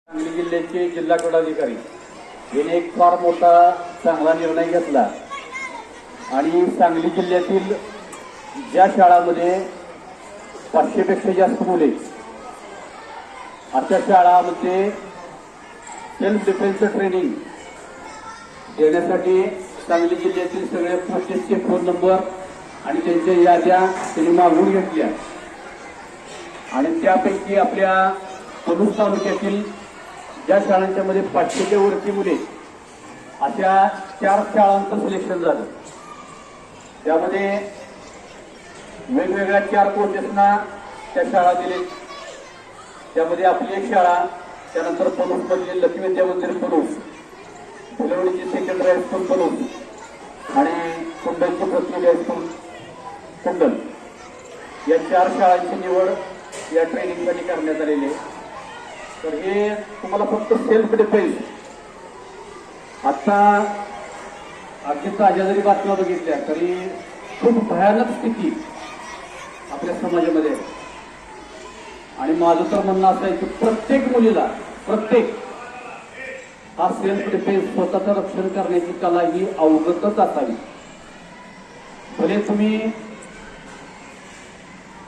सांगली जिल्ह्याचे जिल्हा क्रीडाधिकारी यांनी एक फार मोठा चांगला निर्णय घेतला आणि सांगली जिल्ह्यातील ज्या शाळांमध्ये 500 पेक्षा जास्त मुले अशा शाळांमध्ये सेल्फ डिफेन्स ट्रेनिंग देण्यासाठी सांगली जिल्ह्यातील सगळे पोस्टेसचे फोन नंबर आणि त्यांच्या याद्या त्यांनी मागवून घेतल्या आणि त्यापैकी आपल्या पलूस तालुक्यातील ज्या शाळांच्या मध्ये 500च्या वरती मुले अशा 4 शाळांचं सिलेक्शन झालं. त्यामध्ये वेगवेगळ्या 4 कोचेसना त्या शाळा दिले. त्यामध्ये आपली एक शाळा, त्यानंतर पलूस मधील लक्ष्मी विद्या मंदिर पलूस, फुलवडीची सेकंडरी हायस्कूल पलूस आणि कुंडलची प्रथम हायस्कूल कुंडल या 4 शाळांची निवड या ट्रेनिंगसाठी करण्यात आलेली आहे. तर हे तुम्हाला फक्त सेल्फ डिफेन्स. आता अगदी ताज्या जरी बातम्या बघितल्या तरी खूप भयानक स्थिती आपल्या समाजामध्ये आहे. आणि माझं तर म्हणणं असं आहे की प्रत्येक मुलीला हा सेल्फ डिफेन्स स्वतःचं रक्षण करण्याची कला ही अवगतच असावी. भले तुम्ही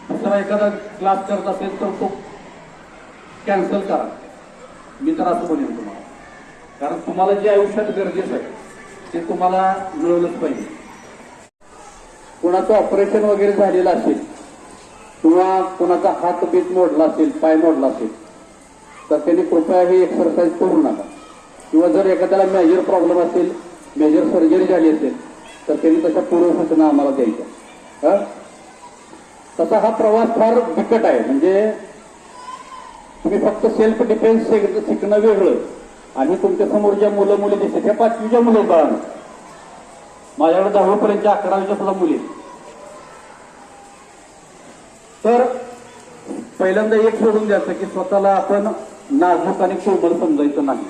दुसरा एखादा क्लास करत असेल तर तो कॅन्सल करा. मी तर असं बोलेन तुम्हाला, कारण तुम्हाला जे आयुष्यात गरजेचं आहे ते तुम्हाला मिळवलंच पाहिजे. कोणाचं ऑपरेशन वगैरे झालेलं असेल किंवा कोणाचा हात बीत मोडला असेल, पाय मोडला असेल तर त्यांनी कृपया हे एक्सरसाइज करू नका. किंवा जर एखाद्याला मेजर प्रॉब्लेम असेल, मेजर सर्जरी झाली असेल तर त्यांनी तशा पूर्वसूचना आम्हाला द्यायच्या. तसा हा प्रवास फार बिकट आहे. म्हणजे तुम्ही फक्त सेल्फ डिफेन्स शिकणं वेगळं आणि तुमच्या समोर ज्या मुलं मुली दिसतात त्या 5वीच्या मुलं बाळांना, माझ्याकडे 10वी पर्यंतच्या 11वीच्या सुद्धा मुली. तर पहिल्यांदा एक सोडून द्यायचं की स्वतःला आपण नाजूक आणि कोमल समजायचं नाही.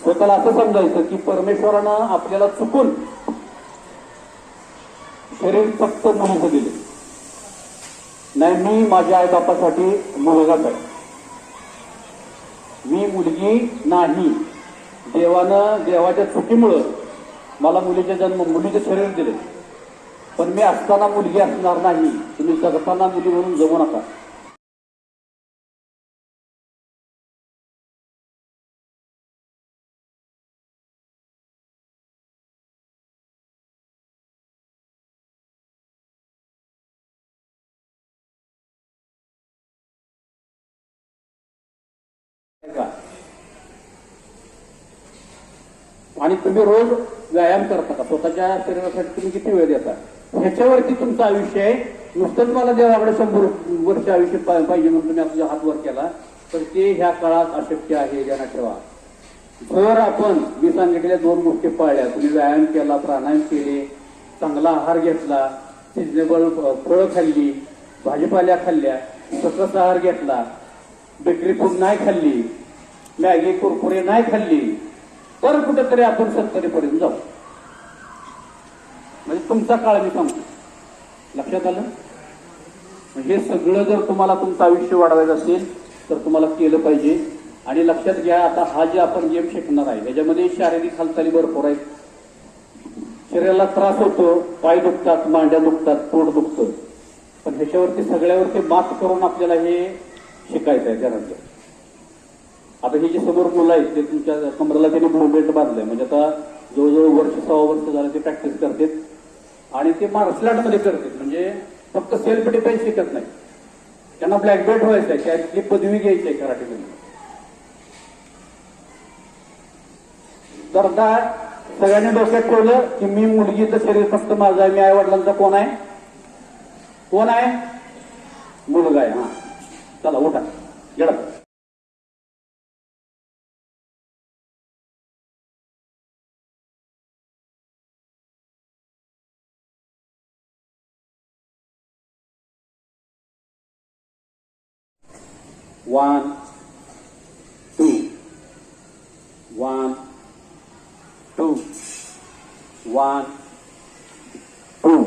स्वतःला असं समजायचं की परमेश्वरानं आपल्याला चुकून शरीर फक्त मुलीचं दिले नाही. मी माझ्या आईबापासाठी मुलगाच आहे, मी मुलगी नाही. देवानं देवाच्या चुकीमुळं मला मुलीचं शरीर दिले, पण मी असताना मुलगी असणार नाही. तुम्ही जगताना मुली म्हणून जगू नका. आणि तुम्ही रोज व्यायाम करता का? स्वतःच्या शरीरासाठी तुम्ही किती वेळ देता? ह्याच्यावरती तुमचं आयुष्य आहे. नुसतंच मला देवाकडे 100 वर्ष आयुष्य पाहिजे म्हणून तुम्ही आपला हात वर केला तर ते ह्या काळात अशक्य आहे. ध्यानात ठेवा. जर आपण मी सांगितलेल्या 2 गोष्टी पाळल्या, तुम्ही व्यायाम केला, प्राणायाम केले, चांगला आहार घेतला, सिजनेबल फळं खाल्ली, भाजीपाल्या खाल्ल्या, सकस आहार घेतला, बेकरी फूड नाही खाल्ली, मॅगी कुरकुरे नाही खाल्ली, तर कुठेतरी आपण 70 पर्यंत जाऊ. म्हणजे तुमचा काळ मी सांगतो. लक्षात आलं? हे सगळं जर तुम्हाला तुमचं आयुष्य वाढवायचं असेल तर तुम्हाला केलं पाहिजे. आणि लक्षात घ्या, आता हा जे आपण गेम शिकणार आहे याच्यामध्ये शारीरिक हालचाली भरपूर आहेत. शरीराला त्रास होतो, पाय दुखतात, मांड्या दुखतात, पोट दुखतं, पण ह्याच्यावरती सगळ्यावरती मात करून आपल्याला हे शिकायचं आहे. त्यानंतर आता ही जी समोर मुलं आहेत ते तुमच्या कमरेला त्यांनी ब्लूबेल्ट बांधलंय. म्हणजे आता जवळजवळ वर्ष 6 वर्ष झालं ते प्रॅक्टिस करतात आणि ते मार्शल आर्टमध्ये करतात. म्हणजे फक्त सेल्फ डिफेन्स शिकत नाही, त्यांना ब्लॅक बेल्ट व्हायचं आहे, त्याची पदवी घ्यायची आहे कराटेमध्ये. तर आता सगळ्यांनी डोक्यात ठेवलं की मी मुलगीचं शरीर फक्त माझं आहे, मी आई वडिलांचा कोण आहे? मुलगा आहे. हा, चला उठा, गेला. One, 2, 1, 2, 1, 2,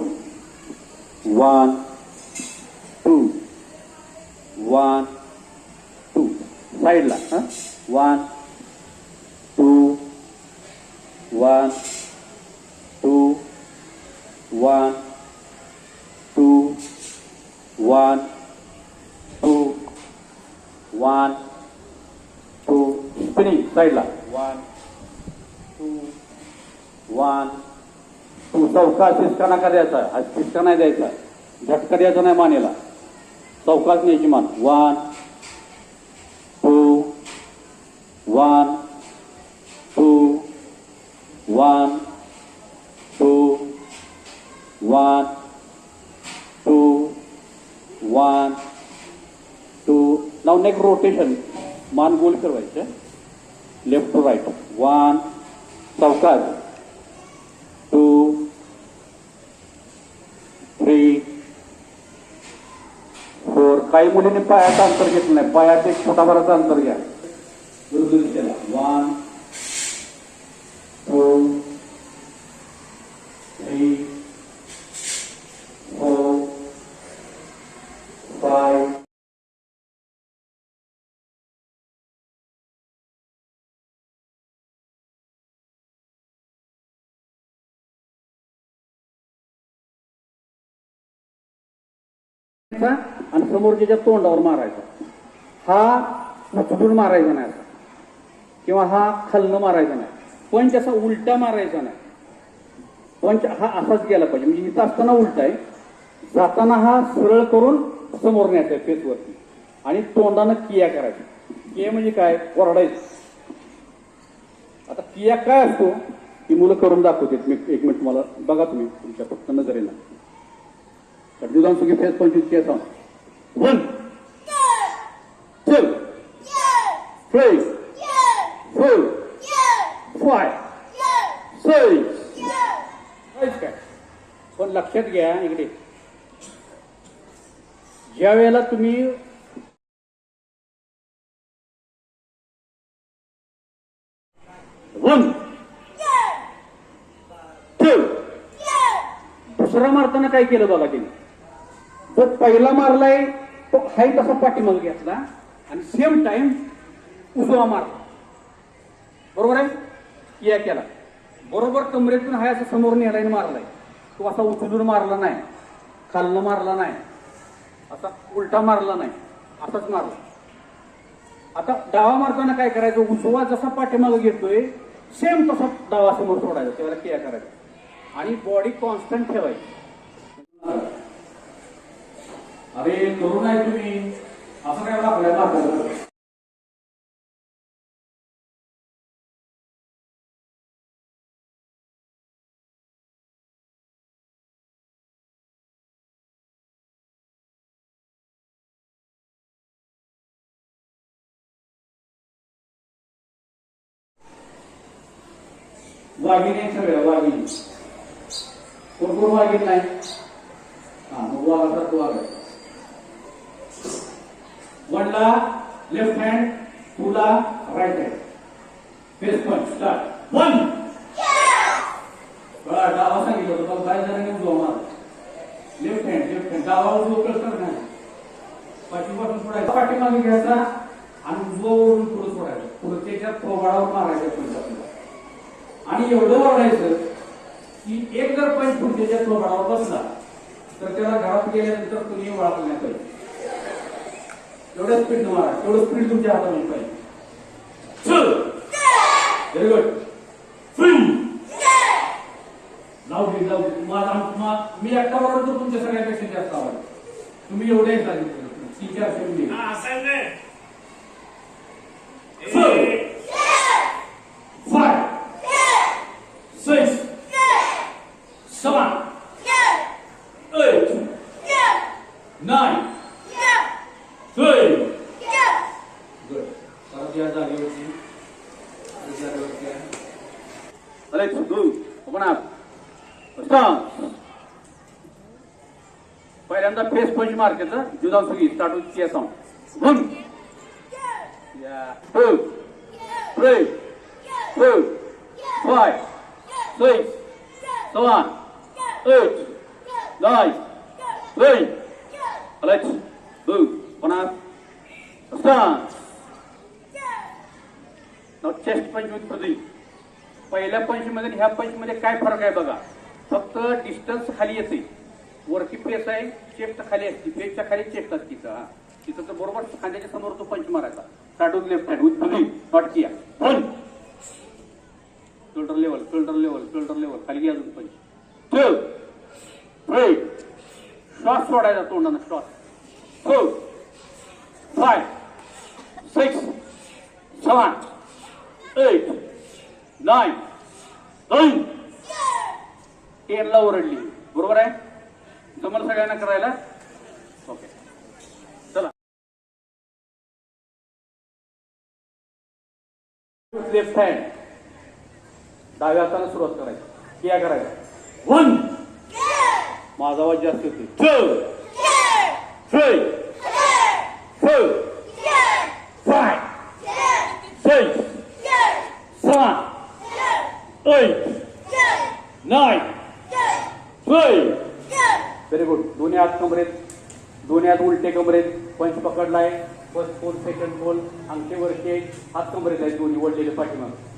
1, 2, 1, 2. साईडला. 1 2 1 2 1 2 1 2 1 2 स्पिनिंग साईडला 1 2 1 2 चौकास हिसका नका द्यायचा हिसका नाही द्यायचा झटका द्यायचा नाही मानेला चौकास न्यायची मान 1 2 1 2 1 2 1 2 1 2 नाव नेक रोटेशन मान गोल फिरवायचं लेफ्ट टू राईट 1 चौकास 2 3 4 काही मुलींनी पायाचं अंतर घेतलं नाही पायात एक फुटाभराचं अंतर घ्या विरुद्ध दिशेला 1 2 3 4 5 आणि समोरच्या तोंडावर मारायचा हा उचलून मारायचा नाही असा किंवा हा खालनं मारायचा नाही पंच असा उलटा मारायचा नाही पंच हा असाच गेला पाहिजे म्हणजे इथं असताना उलटा आहे जाताना हा सरळ करून समोर न्यायचा आहे फेसवरती आणि तोंडानं किया करायची किया म्हणजे काय ओरडायचं आता किया काय असतो ती मुलं करून दाखवते एक मिनिट तुम्हाला बघा तुम्ही तुमच्या फक्त नजरेनं जुदान सुखी फेस 25 किया सांग 1 2 3 4 5 6 काय पण लक्षात घ्या इकडे ज्या वेळेला तुम्ही दुसरा मारताना काय केलं बघा तिने जो पहिला मारलाय तो हाय तसा पाठीमाग घेतला आणि सेम टाइम उजवा मारला बरोबर आहे किया केला बरोबर कमरेतून हाय असं समोर नेलाय मारलाय तो असा उचलून मारला नाही खालनं मारला नाही असा उलटा मारला नाही असाच मारला आता डावा मारताना काय करायचं उजवा जसा पाठीमाग घेतोय सेम तसा डावा समोर सोडायचा त्याला किया करायचा आणि बॉडी कॉन्स्टंट ठेवायची अरे तरुण आहे तुम्ही असं काय आपल्याला वाघिणी सगळ्या वाघिणी कोण वाघीन नाही हा मग वाघासारखं वाघ वनला लेफ्ट हँड टूला right hand face punch start 1 बघा डावा सांगितलं होतं बाय जणांनी उजवा मार लेफ्ट हँड डावा उजवा कळत नाही पाठीपासून सोडायचा पाठीमागे घ्यायचा आणि उजवा ओढून पुढे सोडायचं पुढे त्याच्यात थोबाडावर मारायचं पंच आणि एवढं वाढायचं की एक जर पंच पुढच्या थोबाडावर बसला तर त्याला घरात गेल्यानंतर तुम्ही वळाला नाही पाहिजे एवढ्या स्पीड मारा एवढं स्पीड तुमच्या हातामध्ये पाहिजे व्हेरी गुड लावली मी एकटा बरोबर तर तुमच्या सगळ्यापेक्षा जास्त आवड तुम्ही एवढे 3-4 पहिल्यांदा फेस पंच मार्केटचा जुदान सुगी स्टार्ट विथ किया song 1 2 3 4 5 6 7 8 9 10 let's move on up start chest पंच विथ ब्रीदिंग. पहिल्या पंचमध्ये आणि ह्या पंचमध्ये काय फरक आहे बघा. फक्त डिस्टन्स खाली येते. वरती प्रेस आहे, चेस्ट खाली असते, प्रेसच्या खाली चेस्ट असते. तिथं तर बरोबर खांद्याच्या समोर तो पंच मारायचा. Start with left hand with breathing not किया. Shoulder level, shoulder level, shoulder level, खाली अजून पंच. 2 3 श्वास सोडायचा तोंडानं श्वास. 4 5 6 7 8 9 10 ला ओरडली. बरोबर आहे. जमल सगळ्यांना करायला. ओके चला. लेफ्ट हँड डाव्या हाताने सुरुवात करायची. किया करायचा. 1 माझा आवाज जास्त येतो. 2 3 4 5 6 7 8 9 10. Very good. दोन्ही हात कमरेत, दोन्ही हात उलटे कमरेत. पंच पकडलाय. फर्स्ट पोल, सेकंड पोल, अंगठे वरचे, हात कमरेत आहेत दोन्ही वळलेले पाठीमागे.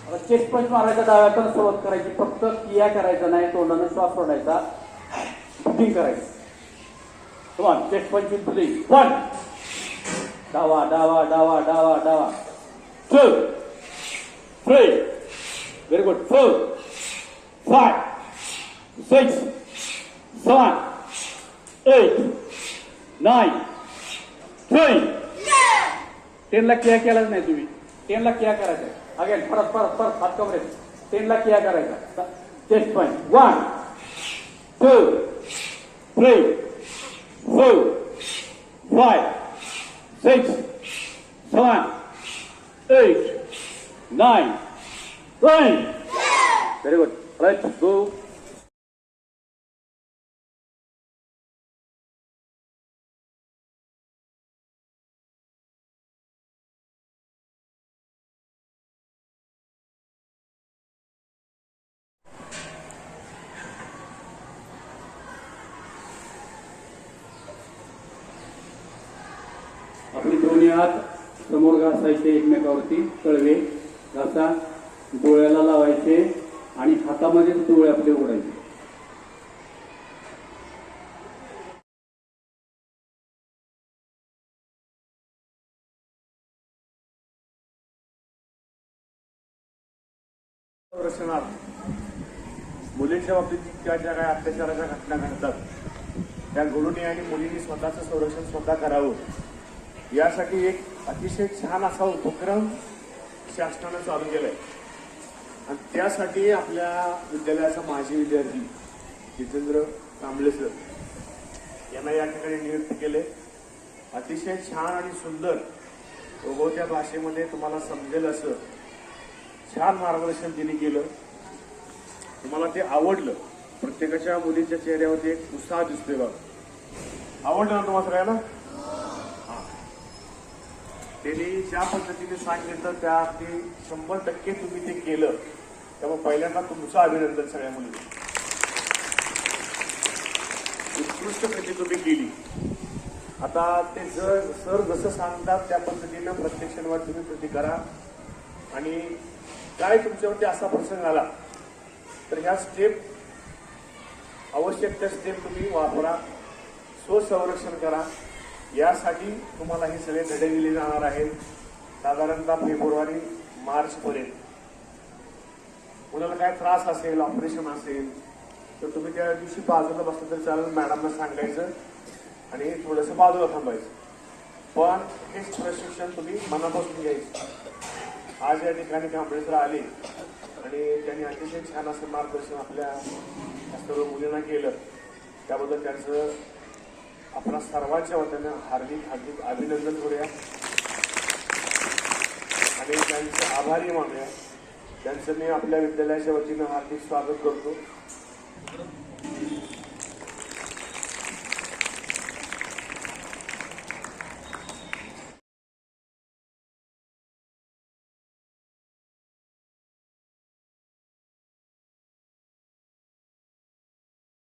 आता चेस्ट पंच मारायचा. डाव्या हाताने सुरुवात करायची. फक्त किया करायचा नाही, तोंडाने श्वास सोडायचा. ब्रीदिंग करायचं. कमान चेस्ट पंच विथ ब्रीदिंग. 1 डावा डावा डावा डावा डावा. 2 3 व्हेरी गुड. 4 5 6 7 8 9 10. 10 ला किया केलाच नाही तुम्ही. 10 ला किया करायचा. अगेन परत परत परत हात कमरेत. 10 ला किया करायचा. चेस्ट पंच. 1 2 3 4 5 6 7 8 9 10. Very good. राईट गो. आपली दोन्ही हात समोर घासायचे एकमेकावरती. तळवे घासा. डोळ्याला लावायचे आणि हातामध्येच डोळे आपले उघडायचे. संरक्षणात मुलींच्या बाबतीत ज्या ज्या काही अत्याचाराच्या घटना घडतात त्या घडू नये आणि मुलींनी स्वतःचं संरक्षण स्वतः करावं यासाठी एक अतिशय छान असा उपक्रम शासनानं चालू केलाय. आणि त्यासाठी आपल्या विद्यालयाचा माजी विद्यार्थी जितेंद्र कांबळे सर यांना या ठिकाणी नियुक्त केले. अतिशय छान आणि सुंदर ओघवत्या भाषेमध्ये तुम्हाला समजेल असं छान मार्गदर्शन त्यांनी केलं. तुम्हाला ते आवडलं. प्रत्येकाच्या मुलीच्या चेहऱ्यावरती एक उत्साह दिसतोय बघा. आवडलं ना तुम्हाला सगळ्यांना? त्यांनी ज्या पद्धतीने सांगितलं त्या अगदी 100% तुम्ही ते केलं. त्यामुळे पहिल्यांदा तुमचं अभिनंदन सगळ्या मुलींनी. उत्कृष्ट कृती तुम्ही केली. आता ते सर जसं सांगतात त्या पद्धतीनं प्रत्यक्षांवर तुम्ही कृती करा. आणि काय तुमच्यावरती असा प्रसंग आला तर ह्या स्टेप आवश्यक त्या स्टेप तुम्ही वापरा. स्वसंरक्षण करा. यासाठी तुम्हाला हे सगळे धडे दिले जाणार आहेत साधारणतः फेब्रुवारी मार्च पर्यंत. कुणाला काय त्रास असेल, ऑपरेशन असेल तर तुम्ही त्या दिवशी बाजूला बसलं तर चालेल. मॅडमना सांगायचं आणि थोडंसं बाजूला थांबायचं. पण हे प्रशिक्षण तुम्ही मनापासून घ्यायचं. आज या ठिकाणी कांबळे सर आले आणि त्यांनी अतिशय छान असं मार्गदर्शन आपल्या सर्व मुलींना केलं. त्याबद्दल त्यांचं आपल्या सर्वांच्या वतीनं हार्दिक अभिनंदन करूया आणि त्यांचे आभारी मानूया. त्यांचं मी आपल्या विद्यालयाच्या वतीनं हार्दिक स्वागत करतो.